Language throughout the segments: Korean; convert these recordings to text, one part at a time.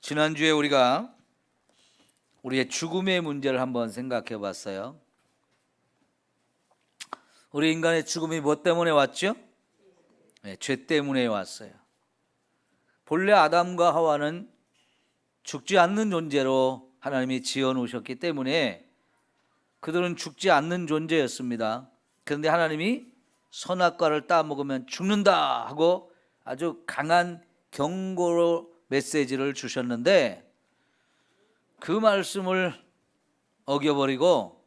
지난주에 우리가 우리의 죽음의 문제를 한번 생각해 봤어요. 우리 인간의 죽음이 뭐 때문에 왔죠? 네, 죄 때문에 왔어요. 본래 아담과 하와는 죽지 않는 존재로 하나님이 지어 놓으셨기 때문에 그들은 죽지 않는 존재였습니다. 그런데 하나님이 선악과를 따먹으면 죽는다 하고 아주 강한 경고 메시지를 주셨는데 그 말씀을 어겨버리고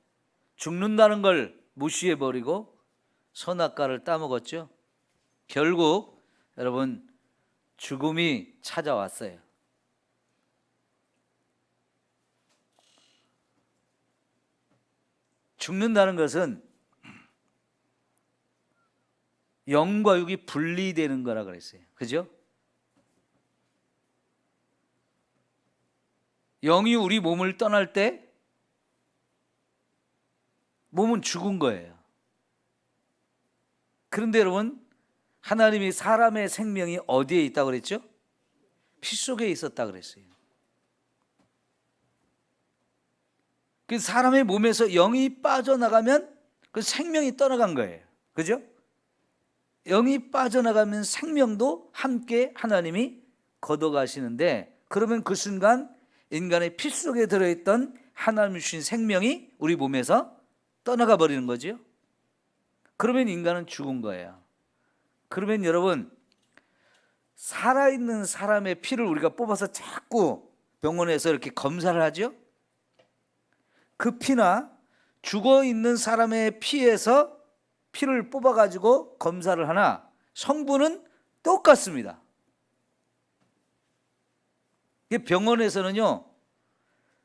죽는다는 걸 무시해버리고 선악과를 따먹었죠. 결국 여러분 죽음이 찾아왔어요. 죽는다는 것은 영과 육이 분리되는 거라 그랬어요. 그죠? 영이 우리 몸을 떠날 때 몸은 죽은 거예요. 그런데 여러분 하나님이 사람의 생명이 어디에 있다고 그랬죠? 피 속에 있었다 그랬어요. 그 사람의 몸에서 영이 빠져나가면 그 생명이 떠나간 거예요. 그죠? 영이 빠져나가면 생명도 함께 하나님이 걷어가시는데 그러면 그 순간 인간의 피 속에 들어있던 하나님 주신 생명이 우리 몸에서 떠나가 버리는 거죠. 그러면 인간은 죽은 거예요. 그러면 여러분 살아있는 사람의 피를 우리가 뽑아서 자꾸 병원에서 이렇게 검사를 하죠. 그 피나 죽어있는 사람의 피에서 피를 뽑아가지고 검사를 하나 성분은 똑같습니다. 병원에서는요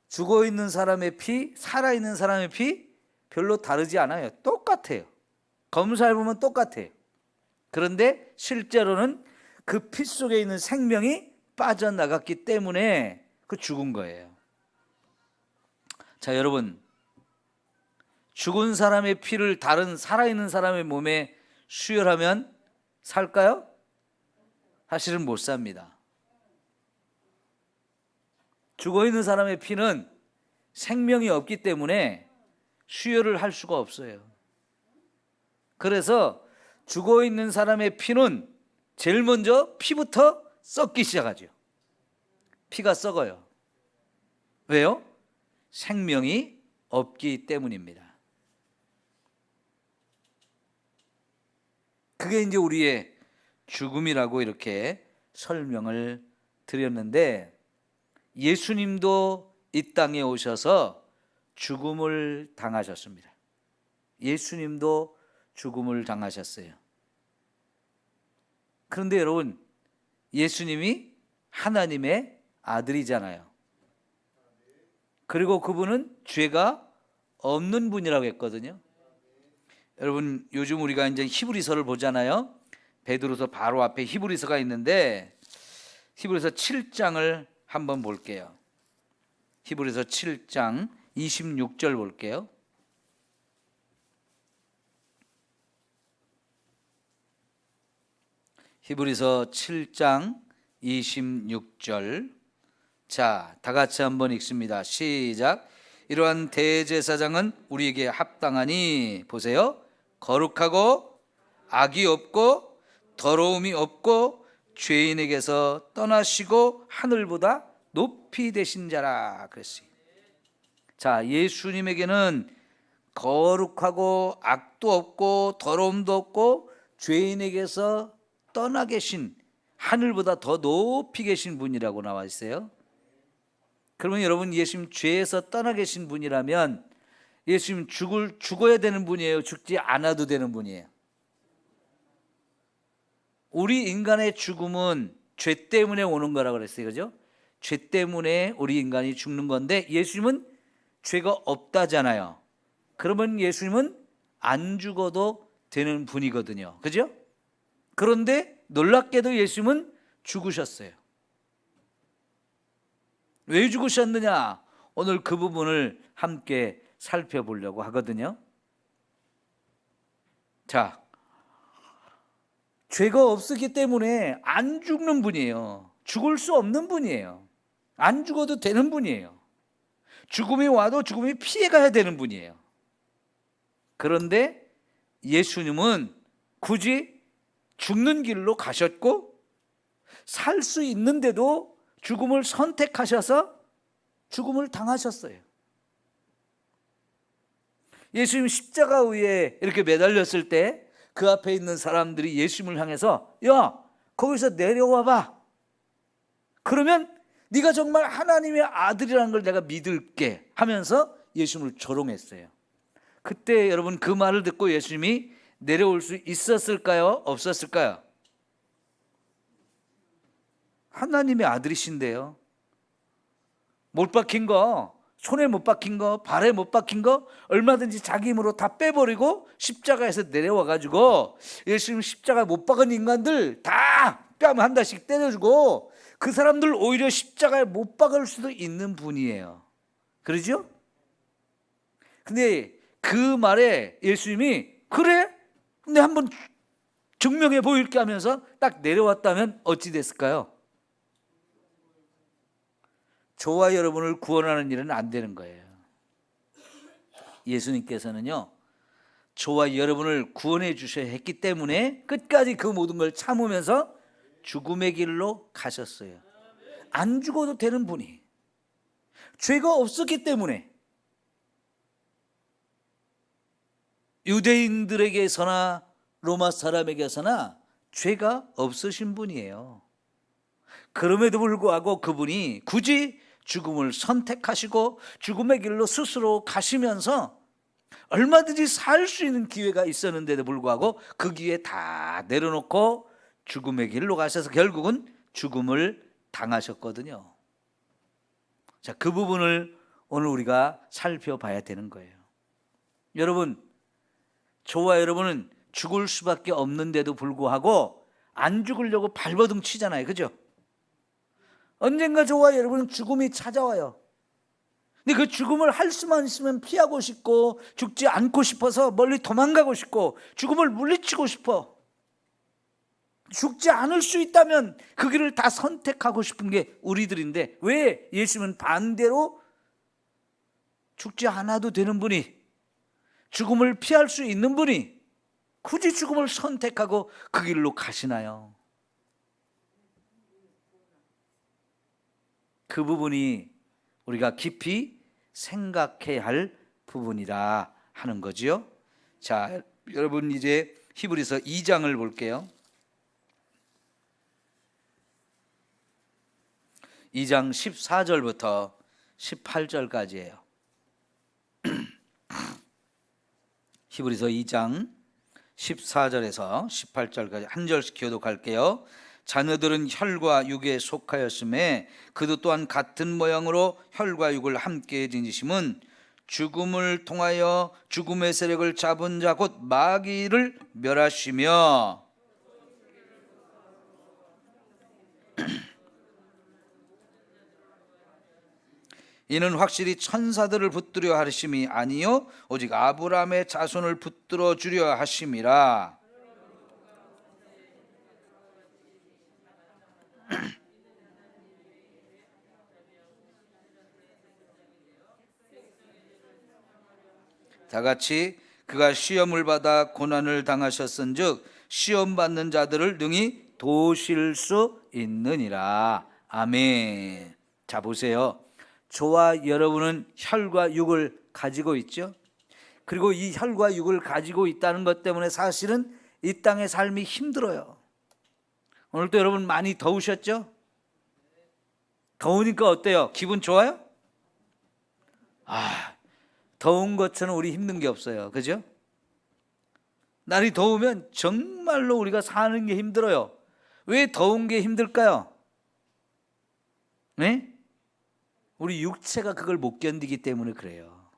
죽어있는 사람의 피, 살아있는 사람의 피 별로 다르지 않아요. 똑같아요. 검사해보면 똑같아요. 그런데 실제로는 그 피 속에 있는 생명이 빠져나갔기 때문에 그 죽은 거예요. 자, 여러분 죽은 사람의 피를 다른 살아있는 사람의 몸에 수혈하면 살까요? 사실은 못 삽니다. 죽어있는 사람의 피는 생명이 없기 때문에 수혈을 할 수가 없어요. 그래서 죽어있는 사람의 피는 제일 먼저 피부터 썩기 시작하죠. 피가 썩어요. 왜요? 생명이 없기 때문입니다. 그게 이제 우리의 죽음이라고 이렇게 설명을 드렸는데 예수님도 이 땅에 오셔서 죽음을 당하셨습니다. 예수님도 죽음을 당하셨어요. 그런데 여러분 예수님이 하나님의 아들이잖아요. 그리고 그분은 죄가 없는 분이라고 했거든요. 여러분 요즘 우리가 이제 히브리서를 보잖아요. 베드로서 바로 앞에 히브리서가 있는데 히브리서 7장을 한번 볼게요. 히브리서 7장 26절 볼게요. 히브리서 7장 26절. 자, 다 같이 한번 읽습니다. 시작. 이러한 대제사장은 우리에게 합당하니 보세요. 거룩하고 악이 없고 더러움이 없고 죄인에게서 떠나시고 하늘보다 높이 되신 자라 그랬어요. 자, 예수님에게는 거룩하고 악도 없고 더러움도 없고 죄인에게서 떠나 계신 하늘보다 더 높이 계신 분이라고 나와 있어요. 그러면 여러분 예수님 죄에서 떠나 계신 분이라면 예수님 죽어야 되는 분이에요? 죽지 않아도 되는 분이에요? 우리 인간의 죽음은 죄 때문에 오는 거라고 그랬어요. 그죠? 죄 때문에 우리 인간이 죽는 건데 예수님은 죄가 없다잖아요. 그러면 예수님은 안 죽어도 되는 분이거든요. 그죠? 그런데 놀랍게도 예수님은 죽으셨어요. 왜 죽으셨느냐? 오늘 그 부분을 함께 살펴보려고 하거든요. 자, 죄가 없었기 때문에 안 죽는 분이에요. 죽을 수 없는 분이에요. 안 죽어도 되는 분이에요. 죽음이 와도 죽음이 피해가야 되는 분이에요. 그런데 예수님은 굳이 죽는 길로 가셨고 살 수 있는데도 죽음을 선택하셔서 죽음을 당하셨어요. 예수님 십자가 위에 이렇게 매달렸을 때 그 앞에 있는 사람들이 예수님을 향해서 야, 거기서 내려와 봐. 그러면 네가 정말 하나님의 아들이라는 걸 내가 믿을게 하면서 예수님을 조롱했어요. 그때 여러분 그 말을 듣고 예수님이 내려올 수 있었을까요? 없었을까요? 하나님의 아들이신데요. 못 박힌 거, 손에 못 박힌 거, 발에 못 박힌 거 얼마든지 자기 힘으로 다 빼버리고 십자가에서 내려와 가지고 예수님 십자가 못 박은 인간들 다 뺨 한 대씩 때려주고 그 사람들 오히려 십자가에 못 박을 수도 있는 분이에요. 그러죠? 근데 그 말에 예수님이 그래? 근데 한번 증명해 보일게 하면서 딱 내려왔다면 어찌 됐을까요? 저와 여러분을 구원하는 일은 안 되는 거예요. 예수님께서는요, 저와 여러분을 구원해 주셔야 했기 때문에 끝까지 그 모든 걸 참으면서 죽음의 길로 가셨어요. 안 죽어도 되는 분이 죄가 없었기 때문에 유대인들에게서나 로마 사람에게서나 죄가 없으신 분이에요. 그럼에도 불구하고 그분이 굳이 죽음을 선택하시고 죽음의 길로 스스로 가시면서 얼마든지 살 수 있는 기회가 있었는데도 불구하고 그 기회 다 내려놓고 죽음의 길로 가셔서 결국은 죽음을 당하셨거든요. 자, 그 부분을 오늘 우리가 살펴봐야 되는 거예요. 여러분, 저와 여러분은 죽을 수밖에 없는데도 불구하고 안 죽으려고 발버둥 치잖아요. 그죠? 언젠가 저와 여러분은 죽음이 찾아와요. 근데 그 죽음을 할 수만 있으면 피하고 싶고 죽지 않고 싶어서 멀리 도망가고 싶고 죽음을 물리치고 싶어. 죽지 않을 수 있다면 그 길을 다 선택하고 싶은 게 우리들인데 왜 예수님은 반대로 죽지 않아도 되는 분이, 죽음을 피할 수 있는 분이 굳이 죽음을 선택하고 그 길로 가시나요? 그 부분이 우리가 깊이 생각해야 할 부분이라 하는 거지요. 자, 여러분 이제 히브리서 2장을 볼게요. 2장 14절부터 18절까지예요. 히브리서 2장 14절에서 18절까지 한 절씩 교독할게요. 자녀들은 혈과 육에 속하였음에 그도 또한 같은 모양으로 혈과 육을 함께 지니심은 죽음을 통하여 죽음의 세력을 잡은 자 곧 마귀를 멸하시며 이는 확실히 천사들을 붙들려 하심이 아니요 오직 아브라함의 자손을 붙들어 주려 하심이라. 다 같이 그가 시험을 받아 고난을 당하셨은즉 시험 받는 자들을 능히 도우실 수 있느니라. 아멘. 자, 보세요. 저와 여러분은 혈과 육을 가지고 있죠. 그리고 이 혈과 육을 가지고 있다는 것 때문에 사실은 이 땅의 삶이 힘들어요. 오늘도 여러분 많이 더우셨죠? 더우니까 어때요? 기분 좋아요? 더운 것처럼 우리 힘든 게 없어요. 그죠? 날이 더우면 정말로 우리가 사는 게 힘들어요. 왜 더운 게 힘들까요? 네? 우리 육체가 그걸 못 견디기 때문에 그래요.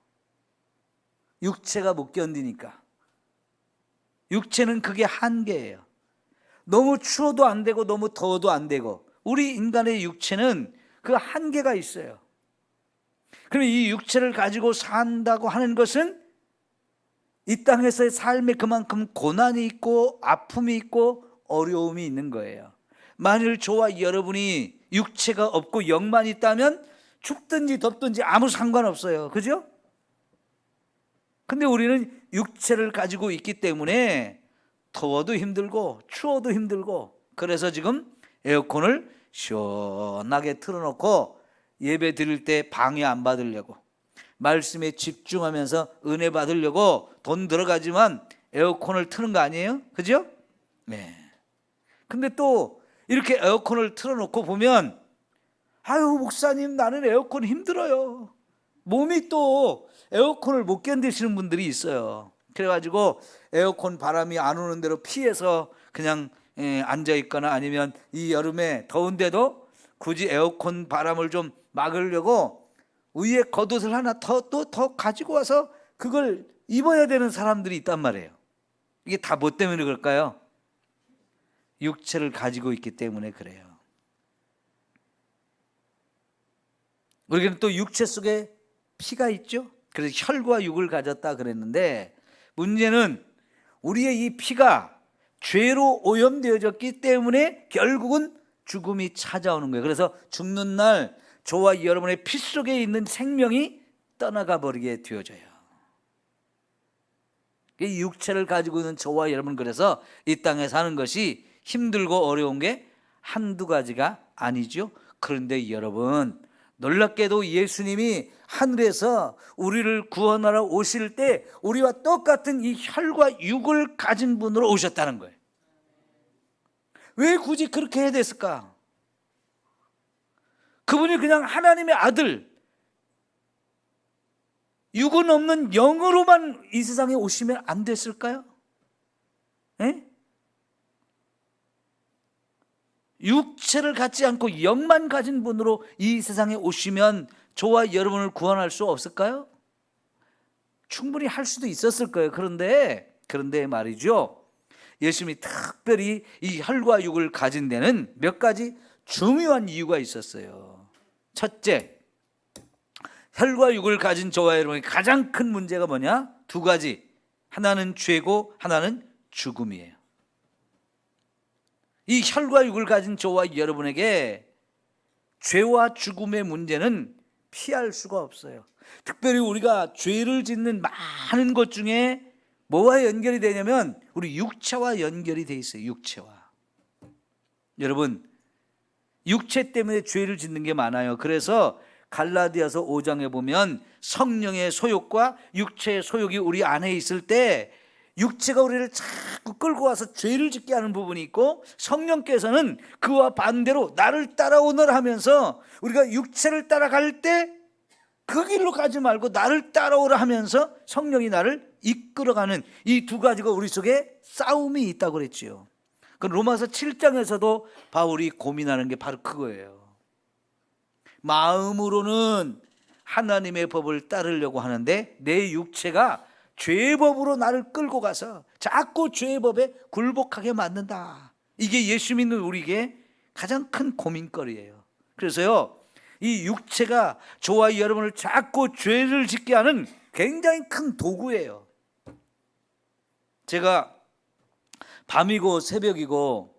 육체가 못 견디니까. 육체는 그게 한계예요. 너무 추워도 안 되고 너무 더워도 안 되고 우리 인간의 육체는 그 한계가 있어요. 그럼 이 육체를 가지고 산다고 하는 것은 이 땅에서의 삶에 그만큼 고난이 있고 아픔이 있고 어려움이 있는 거예요. 만일 저와 여러분이 육체가 없고 영만 있다면 춥든지 덥든지 아무 상관없어요. 그죠? 근데 우리는 육체를 가지고 있기 때문에 더워도 힘들고 추워도 힘들고, 그래서 지금 에어컨을 시원하게 틀어놓고 예배 드릴 때 방해 안 받으려고, 말씀에 집중하면서 은혜 받으려고 돈 들어가지만 에어컨을 트는 거 아니에요? 그죠? 네. 근데 또 이렇게 에어컨을 틀어놓고 보면, 아유 목사님 나는 에어컨 힘들어요. 몸이 또 에어컨을 못 견디시는 분들이 있어요. 그래가지고 에어컨 바람이 안 오는 대로 피해서 그냥 앉아 있거나, 아니면 이 여름에 더운데도 굳이 에어컨 바람을 좀 막으려고 위에 겉옷을 하나 더 가지고 와서 그걸 입어야 되는 사람들이 있단 말이에요. 이게 다 뭐 때문에 그럴까요? 육체를 가지고 있기 때문에 그래요. 우리는 또 육체 속에 피가 있죠. 그래서 혈과 육을 가졌다 그랬는데, 문제는 우리의 이 피가 죄로 오염되어졌기 때문에 결국은 죽음이 찾아오는 거예요. 그래서 죽는 날 저와 여러분의 피 속에 있는 생명이 떠나가 버리게 되어져요. 이 육체를 가지고 있는 저와 여러분, 그래서 이 땅에 사는 것이 힘들고 어려운 게 한두 가지가 아니죠. 그런데 여러분, 놀랍게도 예수님이 하늘에서 우리를 구원하러 오실 때 우리와 똑같은 이 혈과 육을 가진 분으로 오셨다는 거예요. 왜 굳이 그렇게 해야 됐을까? 그분이 그냥 하나님의 아들, 육은 없는 영으로만 이 세상에 오시면 안 됐을까요? 에? 육체를 갖지 않고 영만 가진 분으로 이 세상에 오시면 저와 여러분을 구원할 수 없을까요? 충분히 할 수도 있었을 거예요. 그런데 말이죠, 예수님이 특별히 이 혈과 육을 가진 데는 몇 가지 중요한 이유가 있었어요. 첫째, 혈과 육을 가진 저와 여러분의 가장 큰 문제가 뭐냐? 두 가지. 하나는 죄고 하나는 죽음이에요. 이 혈과 육을 가진 저와 여러분에게 죄와 죽음의 문제는 피할 수가 없어요. 특별히 우리가 죄를 짓는 많은 것 중에 뭐와 연결이 되냐면 우리 육체와 연결이 돼 있어요. 육체와. 여러분, 육체 때문에 죄를 짓는 게 많아요. 그래서 갈라디아서 5장에 보면 성령의 소욕과 육체의 소욕이 우리 안에 있을 때 육체가 우리를 자꾸 끌고 와서 죄를 짓게 하는 부분이 있고, 성령께서는 그와 반대로 나를 따라오너라 하면서 우리가 육체를 따라갈 때 그 길로 가지 말고 나를 따라오라 하면서 성령이 나를 이끌어가는 이 두 가지가 우리 속에 싸움이 있다고 그랬지요. 그 로마서 7장에서도 바울이 고민하는 게 바로 그거예요. 마음으로는 하나님의 법을 따르려고 하는데 내 육체가 죄의 법으로 나를 끌고 가서 자꾸 죄의 법에 굴복하게 만든다. 이게 예수 믿는 우리에게 가장 큰 고민거리예요. 그래서요, 이 육체가 저와 여러분을 자꾸 죄를 짓게 하는 굉장히 큰 도구예요. 제가 밤이고 새벽이고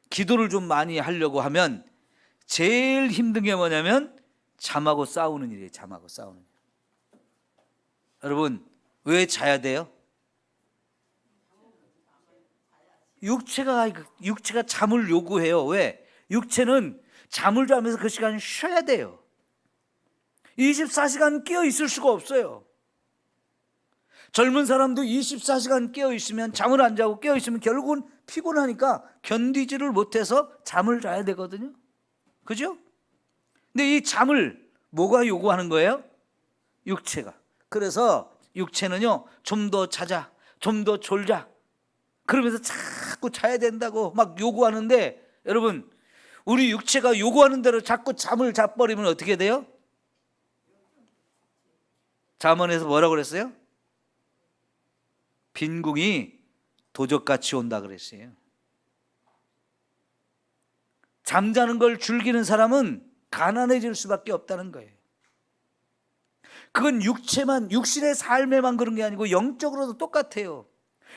기도를 좀 많이 하려고 하면 제일 힘든 게 뭐냐면 잠하고 싸우는 일이에요. 잠하고 싸우는 일. 여러분, 왜 자야 돼요? 육체가 잠을 요구해요. 왜? 육체는 잠을 자면서 그 시간 쉬어야 돼요. 24시간 깨어 있을 수가 없어요. 젊은 사람도 24시간 깨어 있으면, 잠을 안 자고 깨어 있으면 결국은 피곤하니까 견디지를 못해서 잠을 자야 되거든요. 그죠? 근데 이 잠을 뭐가 요구하는 거예요? 육체가. 그래서 육체는요, 좀 더 자자, 좀 더 졸자, 그러면서 자꾸 자야 된다고 막 요구하는데, 여러분, 우리 육체가 요구하는 대로 자꾸 잠을 자버리면 어떻게 돼요? 잠언에서 뭐라고 그랬어요? 빈궁이 도적같이 온다 그랬어요. 잠자는 걸 즐기는 사람은 가난해질 수밖에 없다는 거예요. 그건 육신의 삶에만 그런 게 아니고 영적으로도 똑같아요.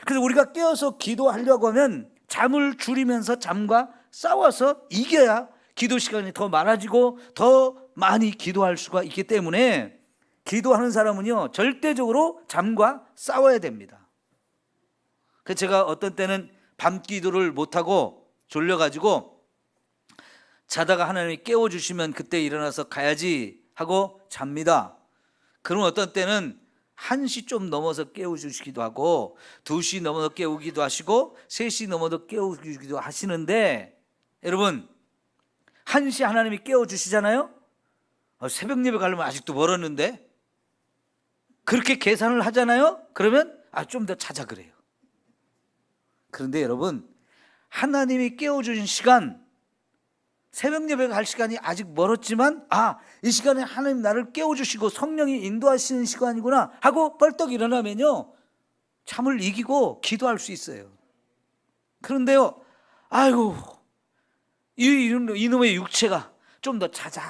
그래서 우리가 깨어서 기도하려고 하면 잠을 줄이면서 잠과 싸워서 이겨야 기도 시간이 더 많아지고 더 많이 기도할 수가 있기 때문에 기도하는 사람은요 절대적으로 잠과 싸워야 됩니다. 그래서 제가 어떤 때는 밤 기도를 못하고 졸려가지고 자다가 하나님이 깨워주시면 그때 일어나서 가야지 하고 잡니다. 그럼 어떤 때는 1시 좀 넘어서 깨워주시기도 하고 2시 넘어서 깨우기도 하시고 3시 넘어서 깨워주기도 하시는데, 여러분 1시 하나님이 깨워주시잖아요. 새벽 예배 가려면 아직도 멀었는데 그렇게 계산을 하잖아요. 그러면 좀 더 자자 그래요. 그런데 여러분 하나님이 깨워주신 시간, 새벽 예배 갈 시간이 아직 멀었지만 이 시간에 하나님 나를 깨워주시고 성령이 인도하시는 시간이구나 하고 벌떡 일어나면요 잠을 이기고 기도할 수 있어요. 그런데요 아이고 이놈의 육체가 좀 더 자자,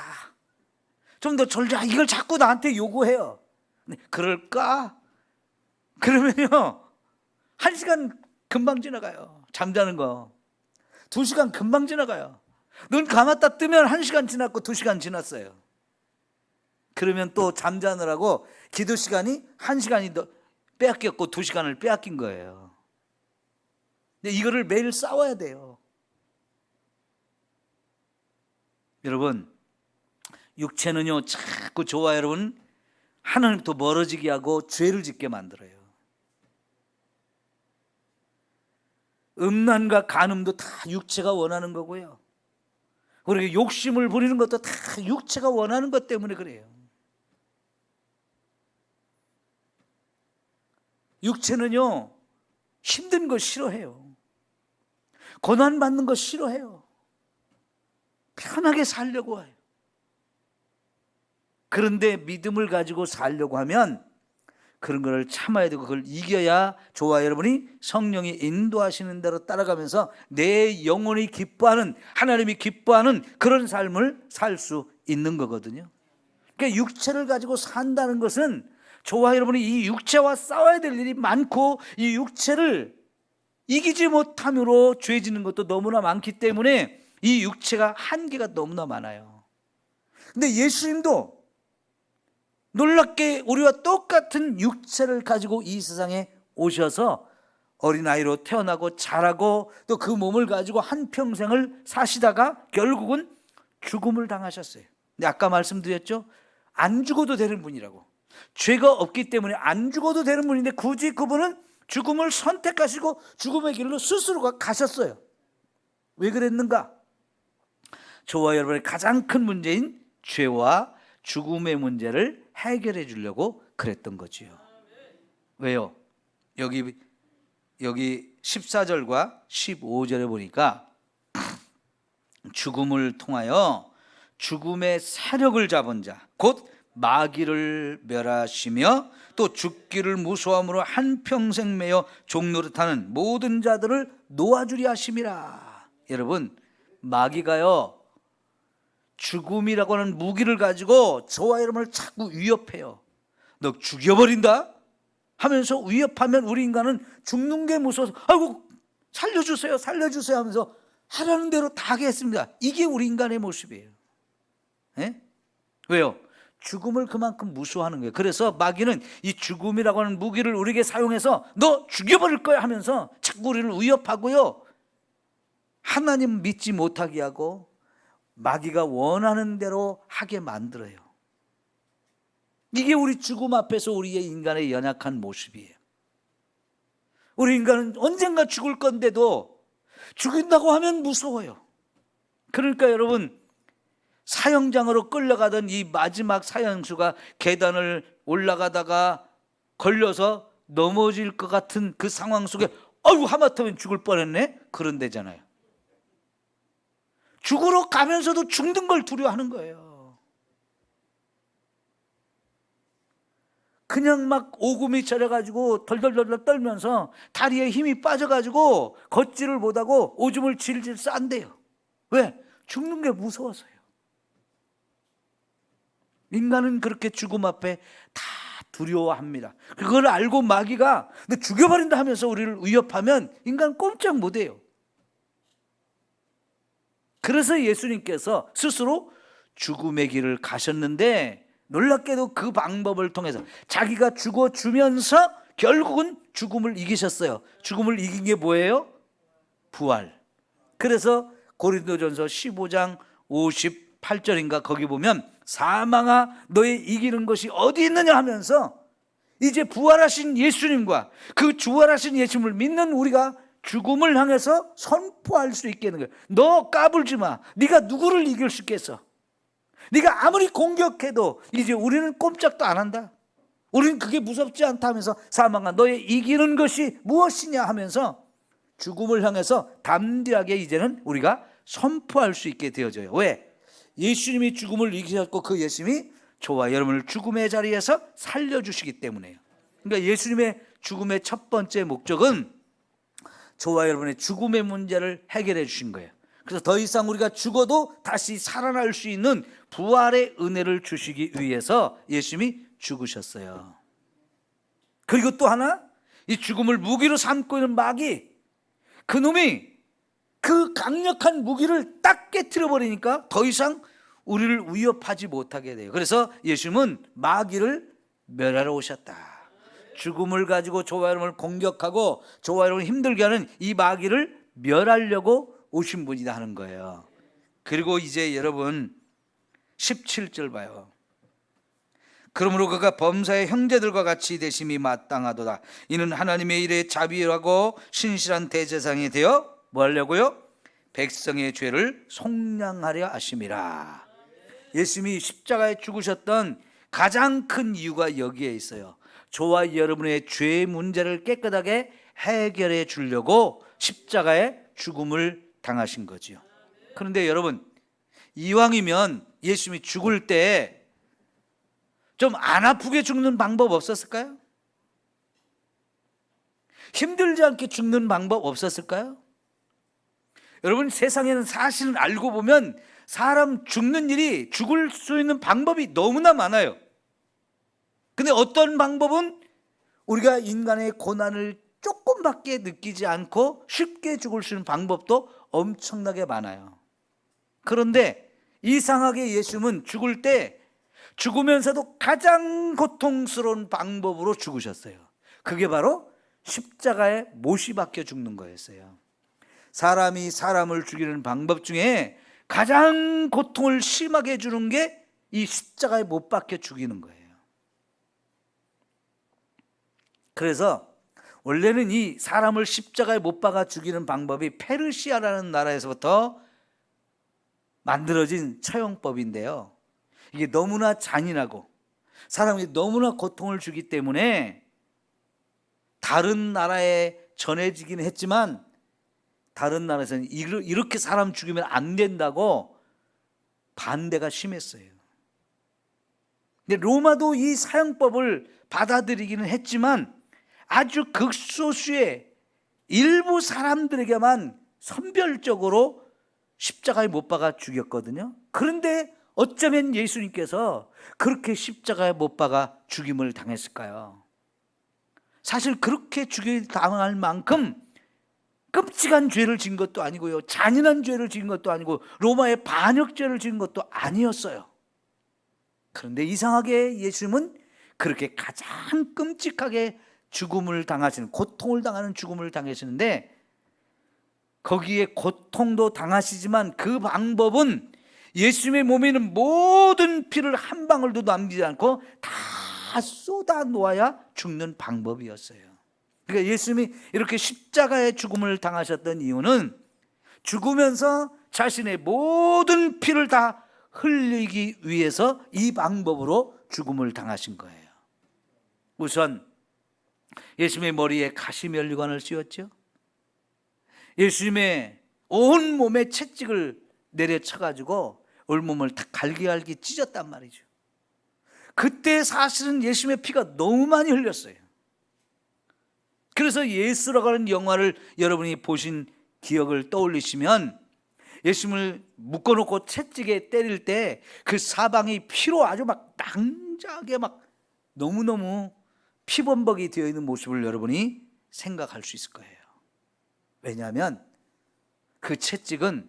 좀 더 졸자, 이걸 자꾸 나한테 요구해요. 그럴까? 그러면요 1시간 금방 지나가요. 잠자는 거 2시간 금방 지나가요. 눈 감았다 뜨면 1시간 지났고 2시간 지났어요. 그러면 또 잠자느라고 기도 시간이 1시간이 더 빼앗겼고 2시간을 빼앗긴 거예요. 근데 이거를 매일 싸워야 돼요. 여러분 육체는요 자꾸 저와 여러분 하나님부터 멀어지게 하고 죄를 짓게 만들어요. 음란과 간음도 다 육체가 원하는 거고요. 그리고 욕심을 부리는 것도 다 육체가 원하는 것 때문에 그래요. 육체는요 힘든 거 싫어해요. 고난받는 거 싫어해요. 편하게 살려고 해요. 그런데 믿음을 가지고 살려고 하면 그런 걸 참아야 되고 그걸 이겨야 저와 여러분이 성령이 인도하시는 대로 따라가면서 내 영혼이 기뻐하는, 하나님이 기뻐하는 그런 삶을 살 수 있는 거거든요. 그러니까 육체를 가지고 산다는 것은 저와 여러분이 이 육체와 싸워야 될 일이 많고 이 육체를 이기지 못함으로 죄 짓는 것도 너무나 많기 때문에 이 육체가 한계가 너무나 많아요. 근데 예수님도 놀랍게 우리와 똑같은 육체를 가지고 이 세상에 오셔서 어린아이로 태어나고 자라고 또 그 몸을 가지고 한평생을 사시다가 결국은 죽음을 당하셨어요. 근데 아까 말씀드렸죠, 안 죽어도 되는 분이라고. 죄가 없기 때문에 안 죽어도 되는 분인데 굳이 그분은 죽음을 선택하시고 죽음의 길로 스스로가 가셨어요. 왜 그랬는가? 저와 여러분의 가장 큰 문제인 죄와 죽음의 문제를 해결해 주려고 그랬던 거지요. 왜요? 여기 14절과 15절에 보니까 죽음을 통하여 죽음의 세력을 잡은 자 곧 마귀를 멸하시며 또 죽기를 무서워함으로 한평생 매여 종노릇하는 모든 자들을 놓아주리 하심이라. 여러분 마귀가요 죽음이라고 하는 무기를 가지고 저와 여러분을 자꾸 위협해요. 너 죽여버린다 하면서 위협하면 우리 인간은 죽는 게 무서워서 아이고 살려주세요 살려주세요 하면서 하라는 대로 다 하겠습니다. 이게 우리 인간의 모습이에요. 네? 왜요? 죽음을 그만큼 무서워하는 거예요. 그래서 마귀는 이 죽음이라고 하는 무기를 우리에게 사용해서 너 죽여버릴 거야 하면서 자꾸 우리를 위협하고요, 하나님 믿지 못하게 하고 마귀가 원하는 대로 하게 만들어요. 이게 우리 죽음 앞에서 우리의 인간의 연약한 모습이에요. 우리 인간은 언젠가 죽을 건데도 죽인다고 하면 무서워요. 그러니까 여러분 사형장으로 끌려가던 이 마지막 사형수가 계단을 올라가다가 걸려서 넘어질 것 같은 그 상황 속에 아이고 하마터면 죽을 뻔했네 그런 데잖아요. 죽으러 가면서도 죽는 걸 두려워하는 거예요. 그냥 막 오금이 저려가지고 덜덜덜 떨면서 다리에 힘이 빠져가지고 걷지를 못하고 오줌을 질질 싼대요. 왜? 죽는 게 무서워서요. 인간은 그렇게 죽음 앞에 다 두려워합니다. 그걸 알고 마귀가 너 죽여버린다 하면서 우리를 위협하면 인간 꼼짝 못해요. 그래서 예수님께서 스스로 죽음의 길을 가셨는데, 놀랍게도 그 방법을 통해서 자기가 죽어주면서 결국은 죽음을 이기셨어요. 죽음을 이긴 게 뭐예요? 부활. 그래서 고린도전서 15장 58절인가 거기 보면 사망아 너의 이기는 것이 어디 있느냐 하면서 이제 부활하신 예수님과 그 부활하신 예수님을 믿는 우리가 죽음을 향해서 선포할 수 있게 하는 거예요. 너 까불지 마. 네가 누구를 이길 수 있겠어? 네가 아무리 공격해도 이제 우리는 꼼짝도 안 한다. 우리는 그게 무섭지 않다 하면서 사망아 너의 이기는 것이 무엇이냐 하면서 죽음을 향해서 담대하게 이제는 우리가 선포할 수 있게 되어져요. 왜? 예수님이 죽음을 이기셨고 그 예수님이 저와 여러분을 죽음의 자리에서 살려주시기 때문에요. 그러니까 예수님의 죽음의 첫 번째 목적은 저와 여러분의 죽음의 문제를 해결해 주신 거예요. 그래서 더 이상 우리가 죽어도 다시 살아날 수 있는 부활의 은혜를 주시기 위해서 예수님이 죽으셨어요. 그리고 또 하나, 이 죽음을 무기로 삼고 있는 마귀, 그놈이 그 강력한 무기를 딱 깨트려 버리니까 더 이상 우리를 위협하지 못하게 돼요. 그래서 예수님은 마귀를 멸하러 오셨다. 죽음을 가지고 저와 여러분을 공격하고 저와 여러분을 힘들게 하는 이 마귀를 멸하려고 오신 분이다 하는 거예요. 그리고 이제 여러분 17절 봐요. 그러므로 그가 범사의 형제들과 같이 되심이 마땅하도다. 이는 하나님의 일에 자비하고 신실한 대제사장이 되어 뭐 하려고요? 백성의 죄를 속량하려 하심이라. 예수님이 십자가에 죽으셨던 가장 큰 이유가 여기에 있어요. 저와 여러분의 죄 문제를 깨끗하게 해결해 주려고 십자가에 죽음을 당하신 거지요. 그런데 여러분, 이왕이면 예수님이 죽을 때 좀 안 아프게 죽는 방법 없었을까요? 힘들지 않게 죽는 방법 없었을까요? 여러분, 세상에는 사실은 알고 보면 사람 죽는 일이 죽을 수 있는 방법이 너무나 많아요. 근데 어떤 방법은 우리가 인간의 고난을 조금밖에 느끼지 않고 쉽게 죽을 수 있는 방법도 엄청나게 많아요. 그런데 이상하게 예수님은 죽을 때 죽으면서도 가장 고통스러운 방법으로 죽으셨어요. 그게 바로 십자가에 못이 박혀 죽는 거였어요. 사람이 사람을 죽이는 방법 중에 가장 고통을 심하게 주는 게 이 십자가에 못 박혀 죽이는 거예요. 그래서 원래는 이 사람을 십자가에 못 박아 죽이는 방법이 페르시아라는 나라에서부터 만들어진 처형법인데요. 이게 너무나 잔인하고 사람이 너무나 고통을 주기 때문에 다른 나라에 전해지긴 했지만 다른 나라에서는 이렇게 사람 죽이면 안 된다고 반대가 심했어요. 근데 로마도 이 사형법을 받아들이기는 했지만 아주 극소수의 일부 사람들에게만 선별적으로 십자가에 못 박아 죽였거든요. 그런데 어쩌면 예수님께서 그렇게 십자가에 못 박아 죽임을 당했을까요? 사실 그렇게 죽임 당할 만큼 끔찍한 죄를 지은 것도 아니고요, 잔인한 죄를 지은 것도 아니고 로마의 반역죄를 지은 것도 아니었어요. 그런데 이상하게 예수님은 그렇게 가장 끔찍하게 죽음을 당하시는, 고통을 당하는 죽음을 당하시는데, 거기에 고통도 당하시지만 그 방법은 예수님의 몸에 있는 모든 피를 한 방울도 남기지 않고 다 쏟아 놓아야 죽는 방법이었어요. 그러니까 예수님이 이렇게 십자가의 죽음을 당하셨던 이유는 죽으면서 자신의 모든 피를 다 흘리기 위해서 이 방법으로 죽음을 당하신 거예요. 우선 예수님의 머리에 가시면류관을 씌웠죠. 예수님의 온 몸에 채찍을 내려쳐가지고 온몸을 다 갈기갈기 찢었단 말이죠. 그때 사실은 예수님의 피가 너무 많이 흘렸어요. 그래서 예수라고 하는 영화를 여러분이 보신 기억을 떠올리시면 예수님을 묶어놓고 채찍에 때릴 때 그 사방이 피로 아주 막 낭자하게 막 너무너무 피범벅이 되어 있는 모습을 여러분이 생각할 수 있을 거예요. 왜냐하면 그 채찍은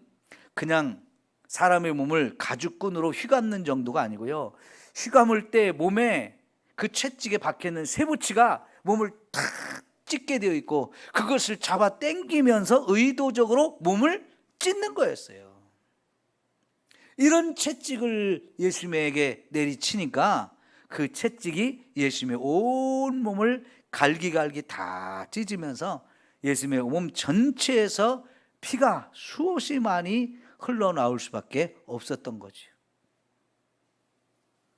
그냥 사람의 몸을 가죽끈으로 휘감는 정도가 아니고요, 휘감을 때 몸에 그 채찍에 박혀있는 쇠붙이가 몸을 탁 찢게 되어 있고 그것을 잡아 당기면서 의도적으로 몸을 찢는 거였어요. 이런 채찍을 예수님에게 내리치니까 그 채찍이 예수님의 온 몸을 갈기갈기 다 찢으면서 예수님의 몸 전체에서 피가 수없이 많이 흘러나올 수밖에 없었던 거죠.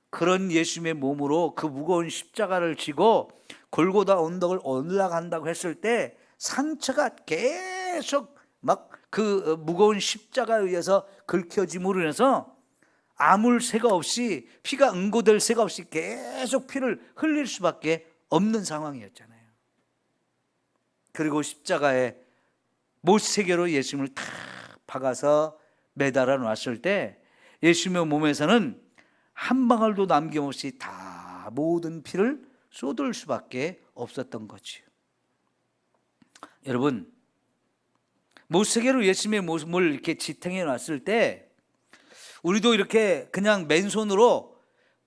그런 예수님의 몸으로 그 무거운 십자가를 지고 골고다 언덕을 올라간다고 했을 때 상처가 계속 막 그 무거운 십자가에 의해서 긁혀짐으로 인해서 아물 새가 없이, 피가 응고될 새가 없이 계속 피를 흘릴 수밖에 없는 상황이었잖아요. 그리고 십자가에 못세게로 예수님을 탁 박아서 매달아 놨을 때 예수님의 몸에서는 한 방울도 남김없이 다 모든 피를 쏟을 수밖에 없었던 거지요. 여러분, 못세게로 예수님의 몸을 이렇게 지탱해 놨을 때 우리도 이렇게 그냥 맨손으로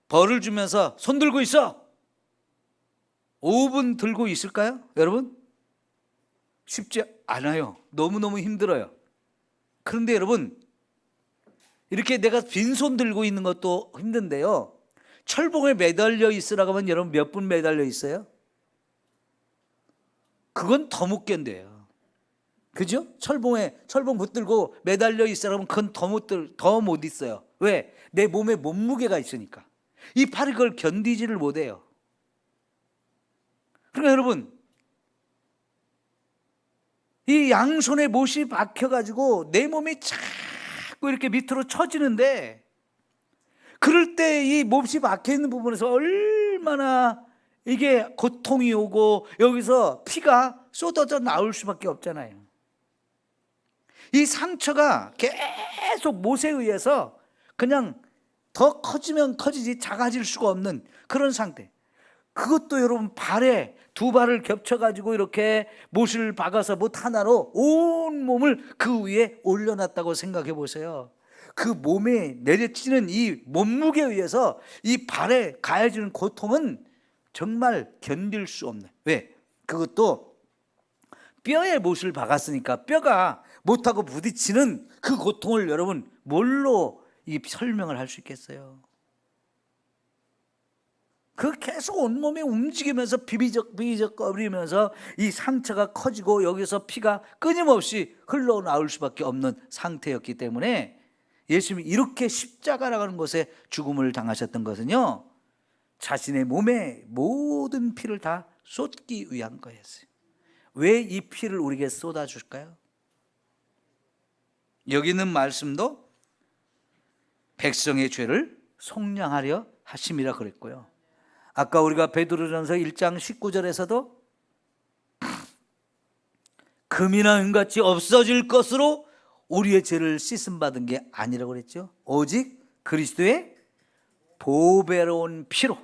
벌을 주면서 손 들고 있어 5분 들고 있을까요? 여러분, 쉽지 않아요. 너무너무 힘들어요. 그런데 여러분, 이렇게 내가 빈손 들고 있는 것도 힘든데요, 철봉에 매달려 있으라고 하면 여러분 몇 분 매달려 있어요? 그건 더 못 견뎌요. 그죠? 철봉 붙들고 매달려 있으라고 하면 그건 더 못 있어요. 왜? 내 몸에 몸무게가 있으니까. 이 팔이 그걸 견디지를 못해요. 그러니까 여러분, 이 양손에 못이 박혀가지고 내 몸이 자꾸 이렇게 밑으로 처지는데, 그럴 때 이 못이 박혀있는 부분에서 얼마나 이게 고통이 오고 여기서 피가 쏟아져 나올 수밖에 없잖아요. 이 상처가 계속 못에 의해서 그냥 더 커지면 커지지 작아질 수가 없는 그런 상태. 그것도 여러분 발에 두 발을 겹쳐가지고 이렇게 못을 박아서 못 하나로 온 몸을 그 위에 올려놨다고 생각해 보세요. 그 몸에 내려치는 이 몸무게에 의해서 이 발에 가해지는 고통은 정말 견딜 수 없는. 왜? 그것도 뼈에 못을 박았으니까 뼈가 못하고 부딪히는 그 고통을 여러분 뭘로 이 설명을 할 수 있겠어요? 그 계속 온몸이 움직이면서 비비적거리면서 이 상처가 커지고 여기서 피가 끊임없이 흘러나올 수밖에 없는 상태였기 때문에 예수님이 이렇게 십자가라고 하는 곳에 죽음을 당하셨던 것은요, 자신의 몸에 모든 피를 다 쏟기 위한 거였어요. 왜 이 피를 우리에게 쏟아줄까요? 여기 있는 말씀도 백성의 죄를 속량하려 하심이라 그랬고요, 아까 우리가 베드로전서 1장 19절에서도 금이나 은같이 없어질 것으로 우리의 죄를 씻음 받은 게 아니라고 그랬죠. 오직 그리스도의 보배로운 피로,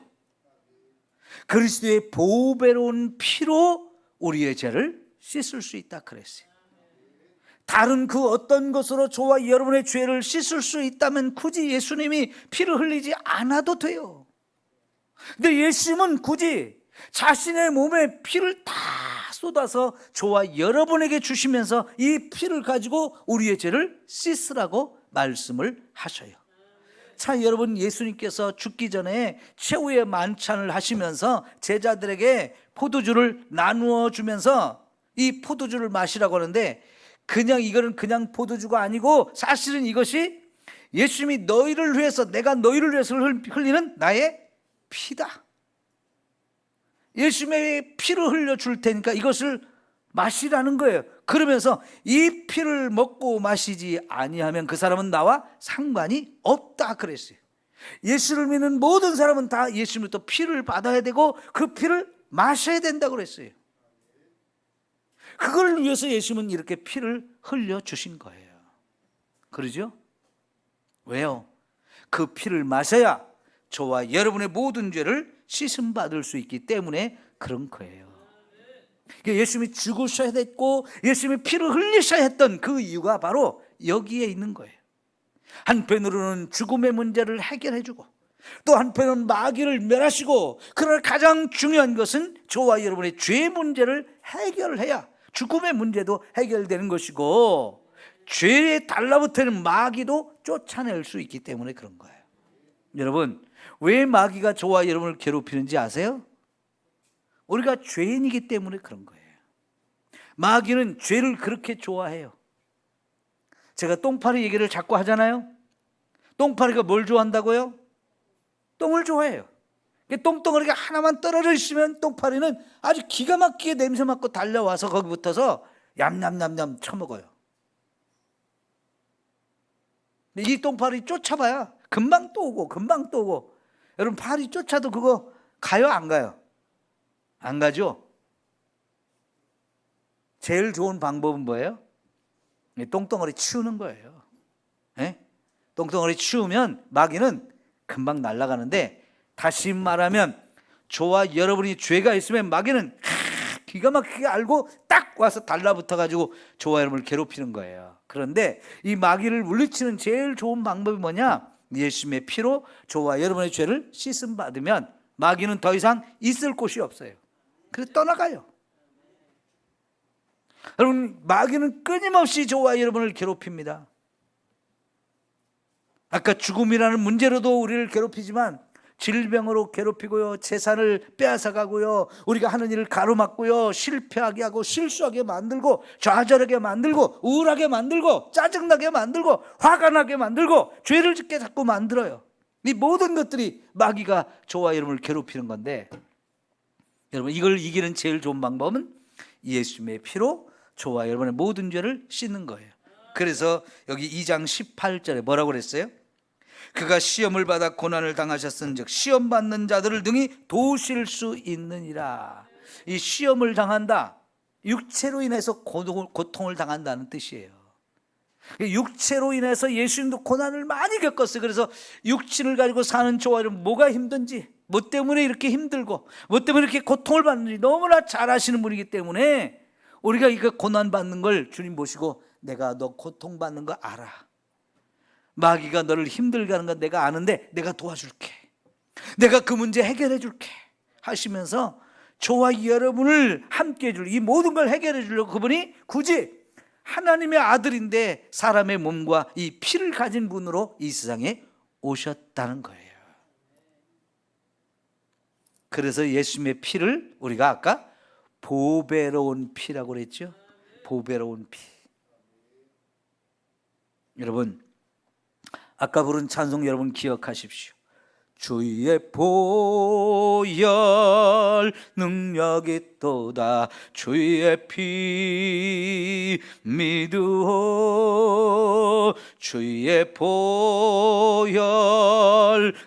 그리스도의 보배로운 피로 우리의 죄를 씻을 수 있다 그랬어요. 다른 그 어떤 것으로 저와 여러분의 죄를 씻을 수 있다면 굳이 예수님이 피를 흘리지 않아도 돼요. 근데 예수님은 굳이 자신의 몸에 피를 다 쏟아서 저와 여러분에게 주시면서 이 피를 가지고 우리의 죄를 씻으라고 말씀을 하셔요. 자, 여러분, 예수님께서 죽기 전에 최후의 만찬을 하시면서 제자들에게 포도주를 나누어 주면서 이 포도주를 마시라고 하는데, 이거는 그냥 포도주가 아니고 사실은 이것이 예수님이 너희를 위해서, 내가 너희를 위해서 흘리는 나의 피다. 예수님의 피를 흘려 줄 테니까 이것을 마시라는 거예요. 그러면서 이 피를 먹고 마시지 아니하면 그 사람은 나와 상관이 없다 그랬어요. 예수를 믿는 모든 사람은 다 예수님부터 피를 받아야 되고 그 피를 마셔야 된다고 그랬어요. 그걸 위해서 예수님은 이렇게 피를 흘려 주신 거예요. 그러죠? 왜요? 그 피를 마셔야 저와 여러분의 모든 죄를 씻음 받을 수 있기 때문에 그런 거예요. 예수님이 죽으셔야 됐고 예수님이 피를 흘리셔야 했던 그 이유가 바로 여기에 있는 거예요. 한편으로는 죽음의 문제를 해결해주고, 또 한편으로는 마귀를 멸하시고, 그러나 가장 중요한 것은 저와 여러분의 죄 문제를 해결해야 죽음의 문제도 해결되는 것이고, 죄에 달라붙는 마귀도 쫓아낼 수 있기 때문에 그런 거예요. 여러분, 왜 마귀가 저와 여러분을 괴롭히는지 아세요? 우리가 죄인이기 때문에 그런 거예요. 마귀는 죄를 그렇게 좋아해요. 제가 똥파리 얘기를 자꾸 하잖아요. 똥파리가 뭘 좋아한다고요? 똥을 좋아해요. 똥덩어리가 하나만 떨어져 있으면 똥파리는 아주 기가 막히게 냄새 맡고 달려와서 거기 붙어서 얌얌얌얌 쳐먹어요. 근데 이 똥파리 쫓아봐야 금방 또 오고 금방 또 오고. 여러분, 파리 쫓아도 그거 가요 안 가요? 안 가죠? 제일 좋은 방법은 뭐예요? 똥덩어리 치우는 거예요. 네? 똥덩어리 치우면 마귀는 금방 날아가는데, 다시 말하면 저와 여러분이 죄가 있으면 마귀는 기가 막히게 알고 딱 와서 달라붙어가지고 저와 여러분을 괴롭히는 거예요. 그런데 이 마귀를 물리치는 제일 좋은 방법이 뭐냐? 예수님의 피로 저와 여러분의 죄를 씻음 받으면 마귀는 더 이상 있을 곳이 없어요. 그래서 떠나가요. 여러분, 마귀는 끊임없이 저와 여러분을 괴롭힙니다. 아까 죽음이라는 문제로도 우리를 괴롭히지만, 질병으로 괴롭히고요, 재산을 빼앗아가고요, 우리가 하는 일을 가로막고요, 실패하게 하고 실수하게 만들고 좌절하게 만들고 우울하게 만들고 짜증나게 만들고 화가 나게 만들고 죄를 짓게 자꾸 만들어요. 이 모든 것들이 마귀가 저와 여러분을 괴롭히는 건데, 여러분, 이걸 이기는 제일 좋은 방법은 예수님의 피로 저와 여러분의 모든 죄를 씻는 거예요. 그래서 여기 2장 18절에 뭐라고 그랬어요? 그가 시험을 받아 고난을 당하셨은즉 시험 받는 자들을 능히 도우실 수 있느니라. 이 시험을 당한다, 육체로 인해서 고통을 당한다는 뜻이에요. 육체로 인해서 예수님도 고난을 많이 겪었어요. 그래서 육신을 가지고 사는 저와 여러분, 뭐가 힘든지, 뭐 때문에 이렇게 힘들고 뭐 때문에 이렇게 고통을 받는지 너무나 잘 아시는 분이기 때문에 우리가 이거 고난받는 걸 주님 보시고, 내가 너 고통받는 거 알아, 마귀가 너를 힘들게 하는 거 내가 아는데 내가 도와줄게, 내가 그 문제 해결해 줄게 하시면서 저와 여러분을 함께 해줄, 이 모든 걸 해결해 주려고 그분이 굳이 하나님의 아들인데 사람의 몸과 이 피를 가진 분으로 이 세상에 오셨다는 거예요. 그래서 예수님의 피를 우리가 아까 보배로운 피라고 그랬죠. 보배로운 피. 여러분, 아까 부른 찬송 여러분 기억하십시오. 주의 보혈 능력이 또다, 주의 피 믿으오, 주의 보혈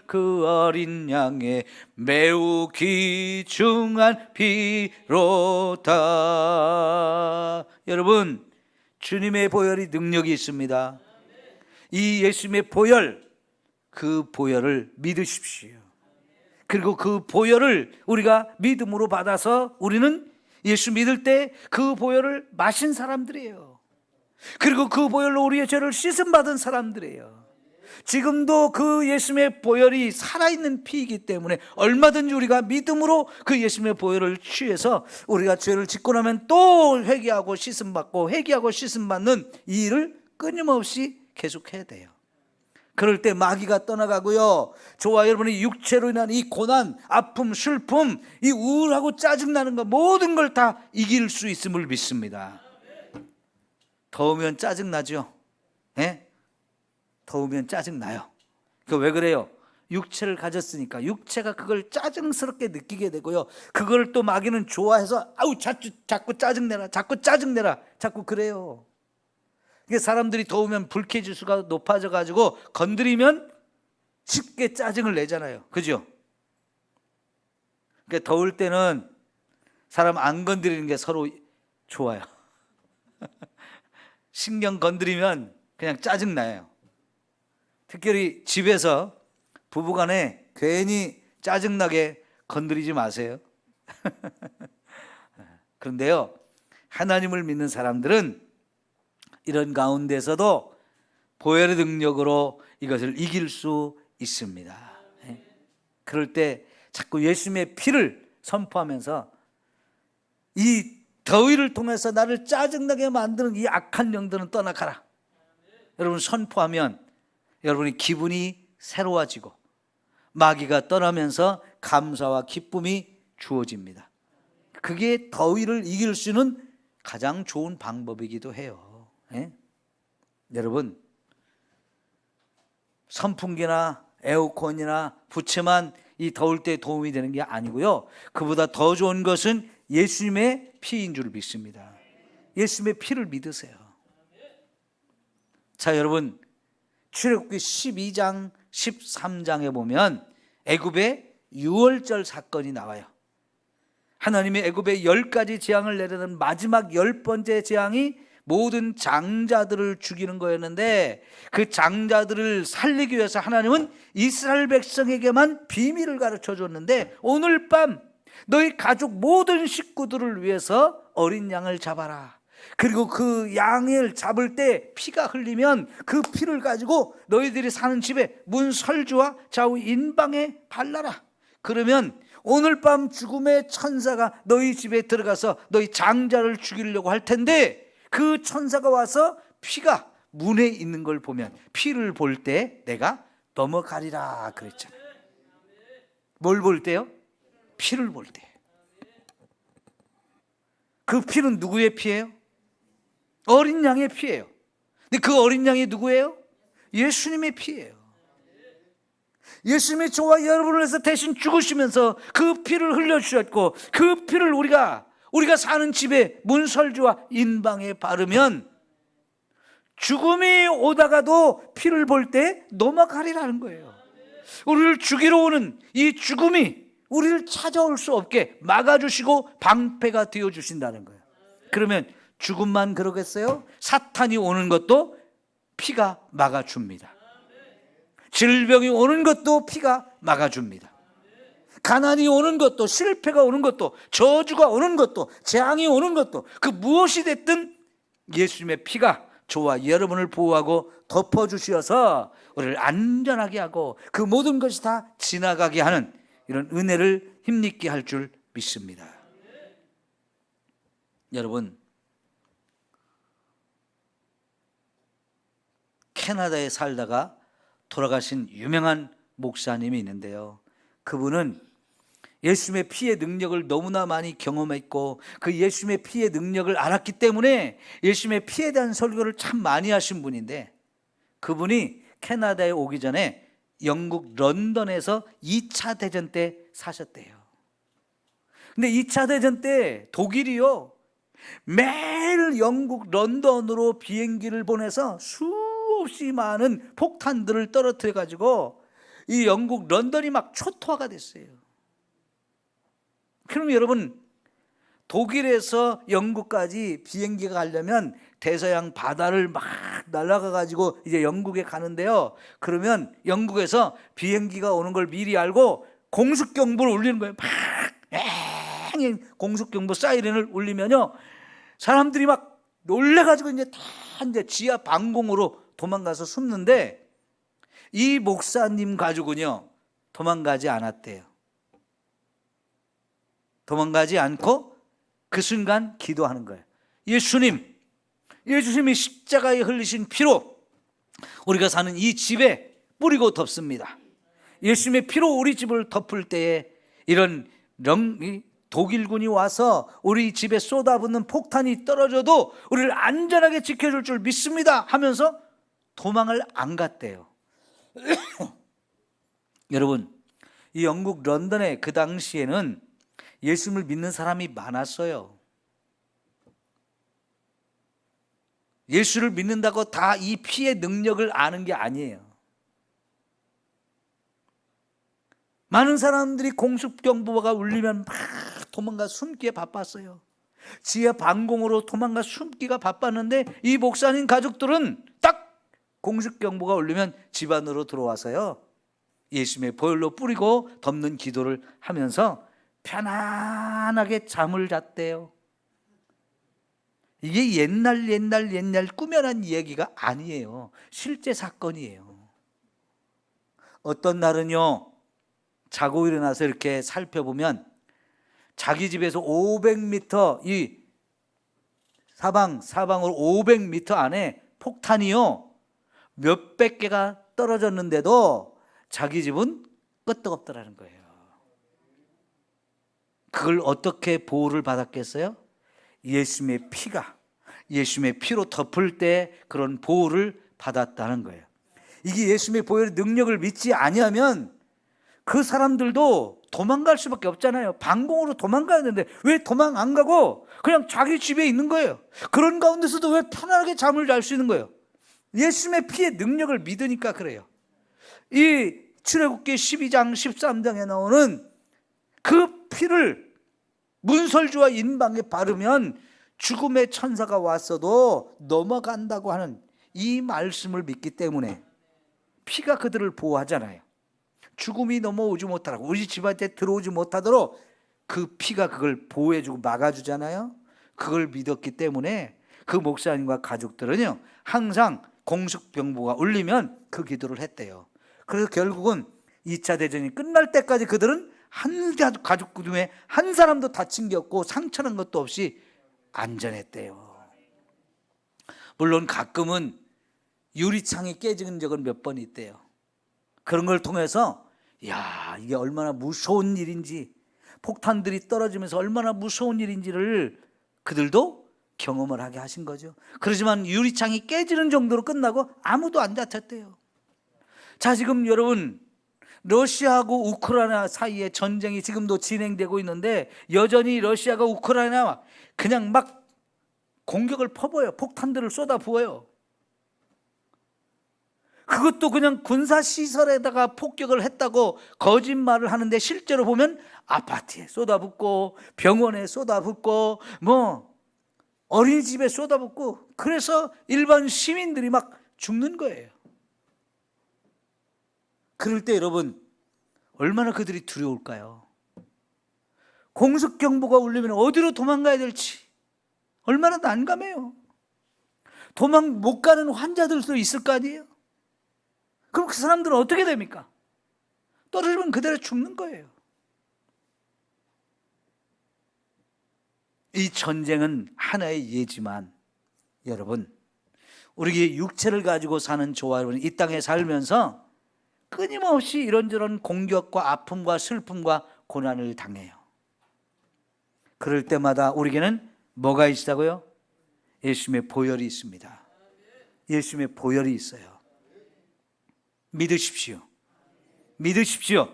그 어린 양의 매우 귀중한 피로다. 여러분, 주님의 보혈이 능력이 있습니다. 이 예수님의 보혈, 그 보혈을 믿으십시오. 그리고 그 보혈을 우리가 믿음으로 받아서 우리는 예수 믿을 때 그 보혈을 마신 사람들이에요. 그리고 그 보혈로 우리의 죄를 씻음 받은 사람들이에요. 지금도 그 예수님의 보혈이 살아있는 피이기 때문에 얼마든지 우리가 믿음으로 그 예수님의 보혈을 취해서 우리가 죄를 짓고 나면 또 회개하고 씻음 받고 회개하고 씻음 받는 이 일을 끊임없이 계속해야 돼요. 그럴 때 마귀가 떠나가고요, 저와 여러분이 육체로 인한 이 고난, 아픔, 슬픔, 이 우울하고 짜증나는 거 모든 걸 다 이길 수 있음을 믿습니다. 더우면 짜증나죠? 네? 더우면 짜증나요. 왜 그래요? 육체를 가졌으니까 육체가 그걸 짜증스럽게 느끼게 되고요, 그걸 또 마귀는 좋아해서 아우 자꾸 짜증내라, 자꾸 짜증내라, 자꾸 그래요. 사람들이 더우면 불쾌지수가 높아져 가지고 건드리면 쉽게 짜증을 내잖아요. 그죠? 그러니까 더울 때는 사람 안 건드리는 게 서로 좋아요. 신경 건드리면 그냥 짜증나요. 특별히 집에서 부부간에 괜히 짜증나게 건드리지 마세요. 그런데요, 하나님을 믿는 사람들은 이런 가운데서도 보혈의 능력으로 이것을 이길 수 있습니다. 그럴 때 자꾸 예수님의 피를 선포하면서 이 더위를 통해서 나를 짜증나게 만드는 이 악한 영들은 떠나가라. 여러분 선포하면 여러분의 기분이 새로워지고 마귀가 떠나면서 감사와 기쁨이 주어집니다. 그게 더위를 이길 수 있는 가장 좋은 방법이기도 해요. 여러분 선풍기나 에어컨이나 부채만 이 더울 때 도움이 되는 게 아니고요, 그보다 더 좋은 것은 예수님의 피인 줄 믿습니다. 예수님의 피를 믿으세요. 자, 여러분 출애굽기 12장 13장에 보면 애굽의 유월절 사건이 나와요. 하나님이 애굽에 10가지 재앙을 내려는 마지막 10번째 재앙이 모든 장자들을 죽이는 거였는데, 그 장자들을 살리기 위해서 하나님은 이스라엘 백성에게만 비밀을 가르쳐 줬는데, 오늘 밤 너희 가족 모든 식구들을 위해서 어린 양을 잡아라. 그리고 그 양을 잡을 때 피가 흘리면 그 피를 가지고 너희들이 사는 집에 문 설주와 좌우 인방에 발라라. 그러면 오늘 밤 죽음의 천사가 너희 집에 들어가서 너희 장자를 죽이려고 할 텐데, 그 천사가 와서 피가 문에 있는 걸 보면, 피를 볼 때 내가 넘어가리라 그랬잖아요. 뭘 볼 때요? 피를 볼 때. 그 피는 누구의 피예요? 어린 양의 피예요. 근데 그 어린 양이 누구예요? 예수님의 피예요. 예수님이 저와 여러분을 위해서 대신 죽으시면서 그 피를 흘려주셨고, 그 피를 우리가 사는 집에 문설주와 인방에 바르면 죽음이 오다가도 피를 볼 때 넘어가리라는 거예요. 우리를 죽이러 오는 이 죽음이 우리를 찾아올 수 없게 막아주시고 방패가 되어주신다는 거예요. 그러면 죽음만 그러겠어요? 사탄이 오는 것도 피가 막아줍니다. 질병이 오는 것도 피가 막아줍니다. 가난이 오는 것도, 실패가 오는 것도, 저주가 오는 것도, 재앙이 오는 것도, 그 무엇이 됐든 예수님의 피가 저와 여러분을 보호하고 덮어주셔서 우리를 안전하게 하고 그 모든 것이 다 지나가게 하는 이런 은혜를 힘입게 할 줄 믿습니다. 여러분, 캐나다에 살다가 돌아가신 유명한 목사님이 있는데요, 그분은 예수님의 피의 능력을 너무나 많이 경험했고 그 예수님의 피의 능력을 알았기 때문에 예수님의 피에 대한 설교를 참 많이 하신 분인데, 그분이 캐나다에 오기 전에 영국 런던에서 2차 대전 때 사셨대요. 근데 2차 대전 때 독일이요, 매일 영국 런던으로 비행기를 보내서 수없이 많은 폭탄들을 떨어뜨려 가지고 이 영국 런던이 막 초토화가 됐어요. 그럼 여러분, 독일에서 영국까지 비행기가 가려면 대서양 바다를 막 날아가 가지고 이제 영국에 가는데요, 그러면 영국에서 비행기가 오는 걸 미리 알고 공습경보를 울리는 거예요. 막 공습경보 사이렌을 울리면요, 사람들이 막 놀래가지고 이제 다 이제 지하 방공으로 도망가서 숨는데, 이 목사님 가족은요 도망가지 않았대요. 도망가지 않고 그 순간 기도하는 거예요. 예수님이 십자가에 흘리신 피로 우리가 사는 이 집에 뿌리고 덮습니다. 예수님의 피로 우리 집을 덮을 때에 이런 독일군이 와서 우리 집에 쏟아붓는 폭탄이 떨어져도 우리를 안전하게 지켜줄 줄 믿습니다 하면서 도망을 안 갔대요. 여러분, 이 영국 런던에 그 당시에는 예수님을 믿는 사람이 많았어요. 예수를 믿는다고 다 이 피의 능력을 아는 게 아니에요. 많은 사람들이 공습경보가 울리면 막 도망가 숨기에 바빴어요. 지하 방공으로 도망가 숨기가 바빴는데, 이 목사님 가족들은 딱 공습경보가 울리면 집 안으로 들어와서요 예수님의 보혈로 뿌리고 덮는 기도를 하면서 편안하게 잠을 잤대요. 이게 옛날 꾸며낸 얘기가 아니에요. 실제 사건이에요. 어떤 날은요, 자고 일어나서 이렇게 살펴보면 자기 집에서 500m 이 사방으로 500m 안에 폭탄이요 몇백 개가 떨어졌는데도 자기 집은 끄떡없더라는 거예요. 그걸 어떻게 보호를 받았겠어요? 예수님의 피로 덮을 때 그런 보호를 받았다는 거예요. 이게 예수님의 보혈의 능력을 믿지 아니하면 그 사람들도 도망갈 수밖에 없잖아요. 방공으로 도망가야 되는데 왜 도망 안 가고 그냥 자기 집에 있는 거예요. 그런 가운데서도 왜 편안하게 잠을 잘 수 있는 거예요? 예수님의 피의 능력을 믿으니까 그래요. 이 출애굽기 12장 13장에 나오는 그 피를 문설주와 인방에 바르면 죽음의 천사가 왔어도 넘어간다고 하는 이 말씀을 믿기 때문에 피가 그들을 보호하잖아요. 죽음이 넘어오지 못하라고, 우리 집한테 들어오지 못하도록 그 피가 그걸 보호해주고 막아주잖아요. 그걸 믿었기 때문에 그 목사님과 가족들은요 항상 공습병보가 울리면 그 기도를 했대요. 그래서 결국은 2차 대전이 끝날 때까지 그들은 한 가족 중에 한 사람도 다친 게 없고 상처난 것도 없이 안전했대요. 물론 가끔은 유리창이 깨진 적은 몇 번 있대요. 그런 걸 통해서 야, 이게 얼마나 무서운 일인지, 폭탄들이 떨어지면서 얼마나 무서운 일인지를 그들도 경험을 하게 하신 거죠. 그렇지만 유리창이 깨지는 정도로 끝나고 아무도 안 다쳤대요. 자, 지금 여러분, 러시아하고 우크라이나 사이에 전쟁이 지금도 진행되고 있는데 여전히 러시아가 우크라이나 그냥 막 공격을 퍼부어요. 폭탄들을 쏟아부어요. 그것도 그냥 군사시설에다가 폭격을 했다고 거짓말을 하는데 실제로 보면 아파트에 쏟아붓고 병원에 쏟아붓고 뭐 어린이집에 쏟아붓고, 그래서 일반 시민들이 막 죽는 거예요. 그럴 때 여러분 얼마나 그들이 두려울까요? 공습경보가 울리면 어디로 도망가야 될지 얼마나 난감해요. 도망 못 가는 환자들도 있을 거 아니에요. 그럼 그 사람들은 어떻게 됩니까? 떨어지면 그대로 죽는 거예요. 이 전쟁은 하나의 예지만 여러분, 우리 육체를 가지고 사는 저와 여러분, 이 땅에 살면서 끊임없이 이런저런 공격과 아픔과 슬픔과 고난을 당해요. 그럴 때마다 우리에게는 뭐가 있다고요? 예수님의 보혈이 있습니다. 예수님의 보혈이 있어요. 믿으십시오. 믿으십시오.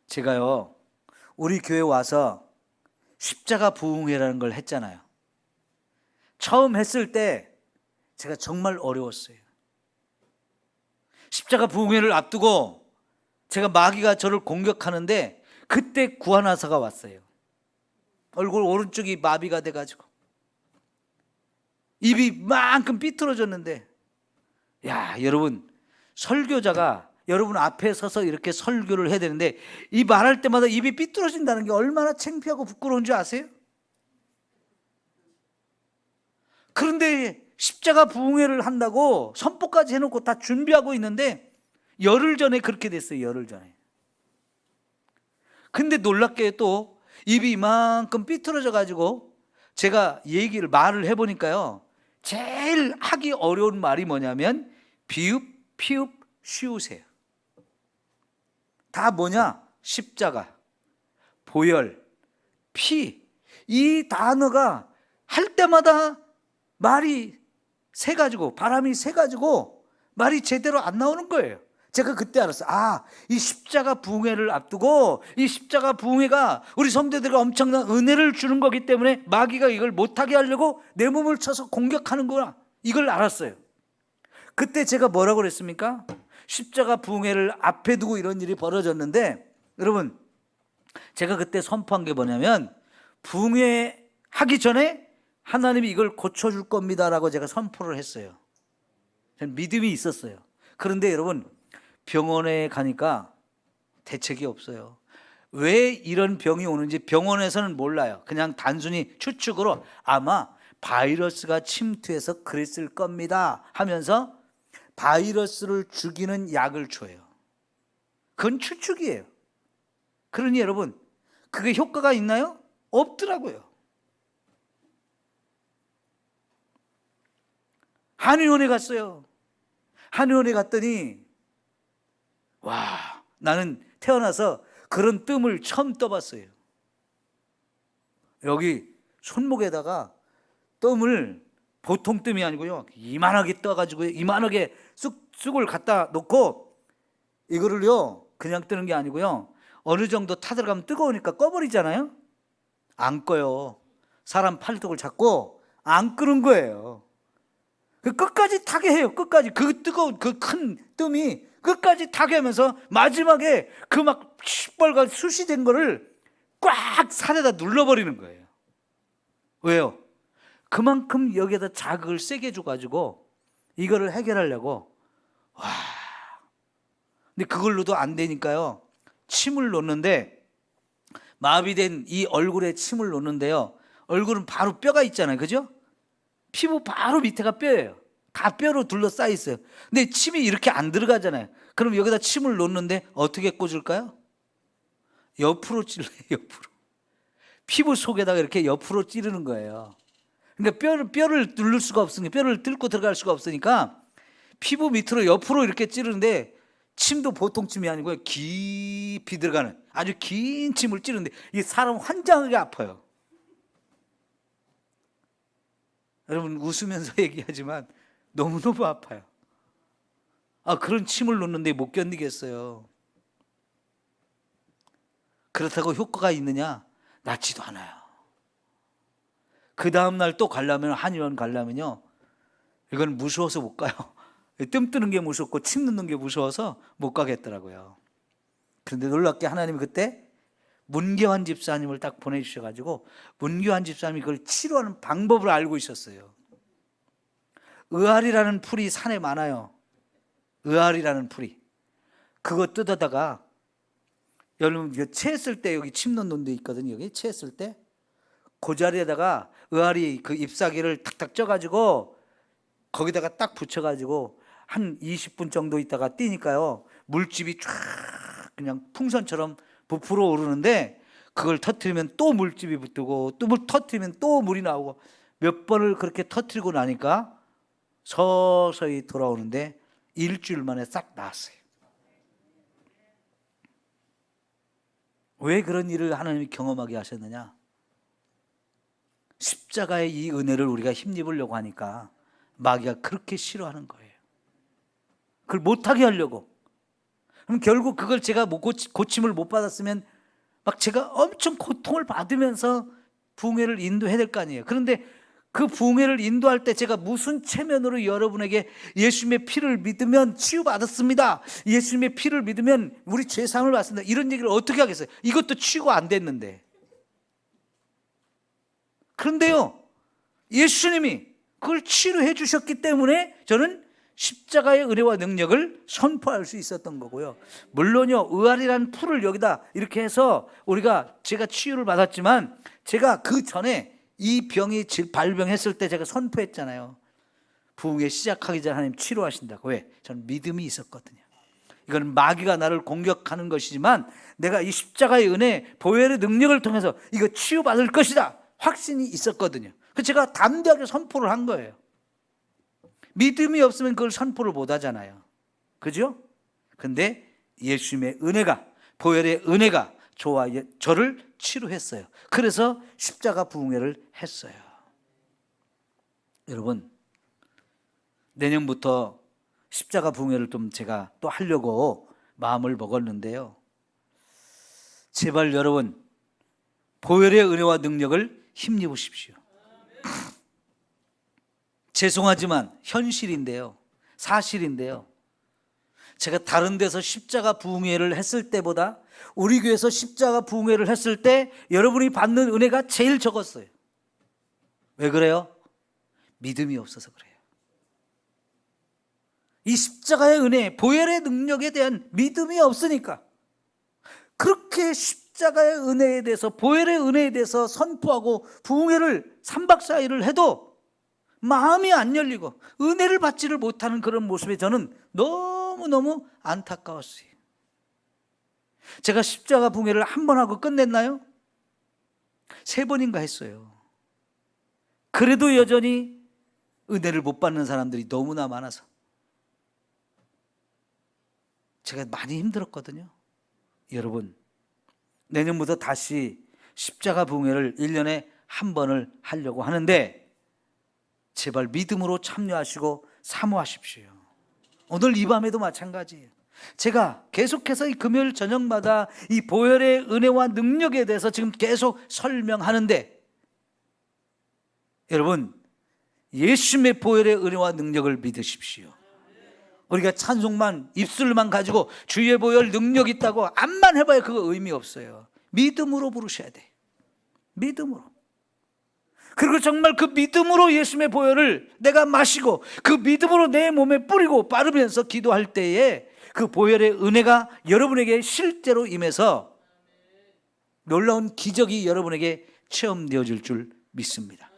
제가요, 우리 교회 와서 십자가 부흥회라는 걸 했잖아요. 처음 했을 때 제가 정말 어려웠어요. 십자가 부흥회를 앞두고 제가 마귀가 저를 공격하는데 그때 구하나사가 왔어요. 얼굴 오른쪽이 마비가 돼가지고 입이 만큼 삐뚤어졌는데, 야, 여러분, 설교자가 여러분 앞에 서서 이렇게 설교를 해야 되는데 이 말할 때마다 입이 삐뚤어진다는 게 얼마나 창피하고 부끄러운 줄 아세요? 그런데 십자가 부흥회를 한다고 선포까지 해놓고 다 준비하고 있는데 열흘 전에 그렇게 됐어요. 열흘 전에. 근데 놀랍게 또 입이 이만큼 삐뚤어져 가지고 제가 말을 해보니까요, 제일 하기 어려운 말이 뭐냐면 비읍, 피읍, 쉬우세요. 다 뭐냐? 십자가, 보혈, 피. 이 단어가 할 때마다 말이 새가지고, 바람이 새가지고 말이 제대로 안 나오는 거예요. 제가 그때 알았어요. 아, 이 십자가 부흥회를 앞두고 이 십자가 부흥회가 우리 성도들에게 엄청난 은혜를 주는 거기 때문에 마귀가 이걸 못하게 하려고 내 몸을 쳐서 공격하는구나, 이걸 알았어요. 그때 제가 뭐라고 그랬습니까? 십자가 부흥회를 앞에 두고 이런 일이 벌어졌는데, 여러분, 제가 그때 선포한 게 뭐냐면 부흥회 하기 전에 하나님이 이걸 고쳐줄 겁니다라고 제가 선포를 했어요. 저는 믿음이 있었어요. 그런데 여러분, 병원에 가니까 대책이 없어요. 왜 이런 병이 오는지 병원에서는 몰라요. 그냥 단순히 추측으로 아마 바이러스가 침투해서 그랬을 겁니다 하면서 바이러스를 죽이는 약을 줘요. 그건 추측이에요. 그러니 여러분, 그게 효과가 있나요? 없더라고요. 한의원에 갔어요. 한의원에 갔더니 와, 나는 태어나서 그런 뜸을 처음 떠봤어요. 여기 손목에다가 뜸을, 보통 뜸이 아니고요, 이만하게 떠가지고 이만하게 쑥을 갖다 놓고, 이거를요 그냥 뜨는 게 아니고요, 어느 정도 타들어가면 뜨거우니까 꺼버리잖아요. 안 꺼요. 사람 팔뚝을 잡고 안 끄는 거예요. 끝까지 타게 해요. 끝까지 그 뜨거운 그 큰 뜸이 끝까지 타게 하면서 마지막에 그 막 시뻘건 숱이 된 거를 꽉 살에다 눌러버리는 거예요. 왜요? 그만큼 여기에다 자극을 세게 줘가지고 이거를 해결하려고. 와, 근데 그걸로도 안 되니까요, 침을 놓는데, 마비된 이 얼굴에 침을 놓는데요, 얼굴은 바로 뼈가 있잖아요, 그죠? 피부 바로 밑에가 뼈예요. 다 뼈로 둘러싸여 있어요. 근데 침이 이렇게 안 들어가잖아요. 그럼 여기다 침을 놓는데 어떻게 꽂을까요? 옆으로 찔러요. 옆으로. 피부 속에다가 이렇게 옆으로 찌르는 거예요. 그러니까 뼈를 누를 수가 없으니까, 뼈를 뚫고 들어갈 수가 없으니까 피부 밑으로 옆으로 이렇게 찌르는데, 침도 보통 침이 아니고요, 깊이 들어가는 아주 긴 침을 찌르는데 이게 사람 환장하게 아파요. 여러분, 웃으면서 얘기하지만 너무너무 아파요. 그런 침을 놓는데 못 견디겠어요. 그렇다고 효과가 있느냐? 낫지도 않아요. 그 다음날 또 가려면, 한의원 가려면요, 이건 무서워서 못 가요. 뜸 뜨는 게 무섭고 침 넣는 게 무서워서 못 가겠더라고요. 그런데 놀랍게 하나님이 그때 문교환 집사님을 딱 보내주셔가지고, 문교환 집사님이 그걸 치료하는 방법을 알고 있었어요. 의활이라는 풀이 산에 많아요. 의활이라는 풀이. 그거 뜯어다가, 여러분 체했을 때 여기 침 넣는 데 있거든요. 여기 체했을 때 그 자리에다가 의활이 그 잎사귀를 탁탁 쪄가지고 거기다가 딱 붙여가지고 한 20분 정도 있다가 띄니까요, 물집이 쫙 그냥 풍선처럼 부풀어 오르는데, 그걸 터뜨리면 또 물집이 붙고, 또 물 터뜨리면 또 물이 나오고, 몇 번을 그렇게 터뜨리고 나니까 서서히 돌아오는데 일주일 만에 싹 나았어요. 왜 그런 일을 하나님이 경험하게 하셨느냐? 십자가의 이 은혜를 우리가 힘입으려고 하니까 마귀가 그렇게 싫어하는 거예요. 그걸 못하게 하려고. 그럼 결국 그걸 제가 고침을 못 받았으면 막 제가 엄청 고통을 받으면서 부흥회를 인도해야 될 거 아니에요. 그런데 그 부흥회를 인도할 때 제가 무슨 체면으로 여러분에게 예수님의 피를 믿으면 치유받았습니다, 예수님의 피를 믿으면 우리 죄사함을 받습니다, 이런 얘기를 어떻게 하겠어요? 이것도 치유가 안 됐는데. 그런데요, 예수님이 그걸 치료해 주셨기 때문에 저는 십자가의 은혜와 능력을 선포할 수 있었던 거고요. 물론요, 의활이라는 풀을 여기다 이렇게 해서 제가 치유를 받았지만, 제가 그 전에 이 병이 발병했을 때 제가 선포했잖아요. 부흥회 시작하기 전에 하나님 치료하신다고. 왜? 저는 믿음이 있었거든요. 이건 마귀가 나를 공격하는 것이지만 내가 이 십자가의 은혜, 보혈의 능력을 통해서 이거 치유받을 것이다 확신이 있었거든요. 그래서 제가 담대하게 선포를 한 거예요. 믿음이 없으면 그걸 선포를 못 하잖아요. 그죠? 근데 예수님의 은혜가, 보혈의 은혜가 저를 치료했어요. 그래서 십자가 부흥회를 했어요. 여러분, 내년부터 십자가 부흥회를 좀 제가 또 하려고 마음을 먹었는데요, 제발 여러분, 보혈의 은혜와 능력을 힘입으십시오. 죄송하지만 현실인데요, 사실인데요, 제가 다른 데서 십자가 부흥회를 했을 때보다 우리 교회에서 십자가 부흥회를 했을 때 여러분이 받는 은혜가 제일 적었어요. 왜 그래요? 믿음이 없어서 그래요. 이 십자가의 은혜, 보혈의 능력에 대한 믿음이 없으니까. 그렇게 십자가의 은혜에 대해서, 보혈의 은혜에 대해서 선포하고 부흥회를 3박 4일을 해도 마음이 안 열리고 은혜를 받지를 못하는 그런 모습에 저는 너무너무 안타까웠어요. 제가 십자가 봉해를 한 번 하고 끝냈나요? 3번인가 했어요. 그래도 여전히 은혜를 못 받는 사람들이 너무나 많아서 제가 많이 힘들었거든요. 여러분, 내년부터 다시 십자가 봉해를 1년에 한 번을 하려고 하는데 제발 믿음으로 참여하시고 사모하십시오. 오늘 이 밤에도 마찬가지예요. 제가 계속해서 이 금요일 저녁마다 이 보혈의 은혜와 능력에 대해서 지금 계속 설명하는데, 여러분, 예수님의 보혈의 은혜와 능력을 믿으십시오. 우리가 찬송만 입술만 가지고 주의 보혈 능력 있다고 암만 해봐야 그거 의미 없어요. 믿음으로 부르셔야 돼. 믿음으로. 그리고 정말 그 믿음으로 예수님의 보혈을 내가 마시고 그 믿음으로 내 몸에 뿌리고 바르면서 기도할 때에 그 보혈의 은혜가 여러분에게 실제로 임해서 놀라운 기적이 여러분에게 체험되어질 줄 믿습니다.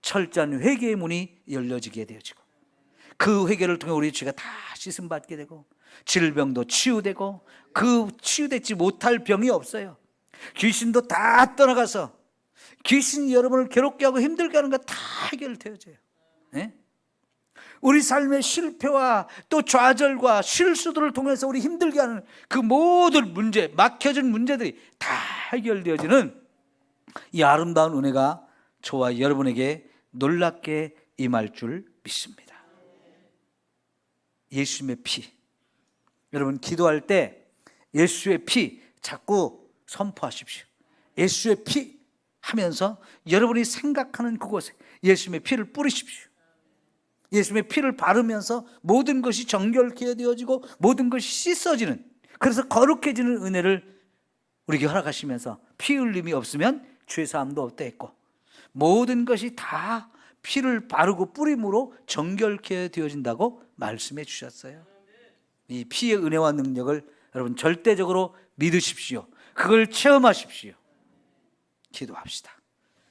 철저한 회개의 문이 열려지게 되어지고 그 회개를 통해 우리 죄가 다 씻음받게 되고 질병도 치유되고 그 치유되지 못할 병이 없어요. 귀신도 다 떠나가서 귀신이 여러분을 괴롭게 하고 힘들게 하는 거 다 해결되어져요. 네? 우리 삶의 실패와 또 좌절과 실수들을 통해서 우리 힘들게 하는 그 모든 문제, 막혀진 문제들이 다 해결되어지는 이 아름다운 은혜가 저와 여러분에게 놀랍게 임할 줄 믿습니다. 예수님의 피. 여러분 기도할 때 예수의 피 자꾸 선포하십시오. 예수의 피 하면서 여러분이 생각하는 그곳에 예수님의 피를 뿌리십시오. 예수님의 피를 바르면서 모든 것이 정결케 되어지고 모든 것이 씻어지는, 그래서 거룩해지는 은혜를 우리에게 허락하시면서 피 흘림이 없으면 죄사함도 없다 했고 모든 것이 다 피를 바르고 뿌림으로 정결케 되어진다고 말씀해 주셨어요. 이 피의 은혜와 능력을 여러분 절대적으로 믿으십시오. 그걸 체험하십시오. 기도합시다.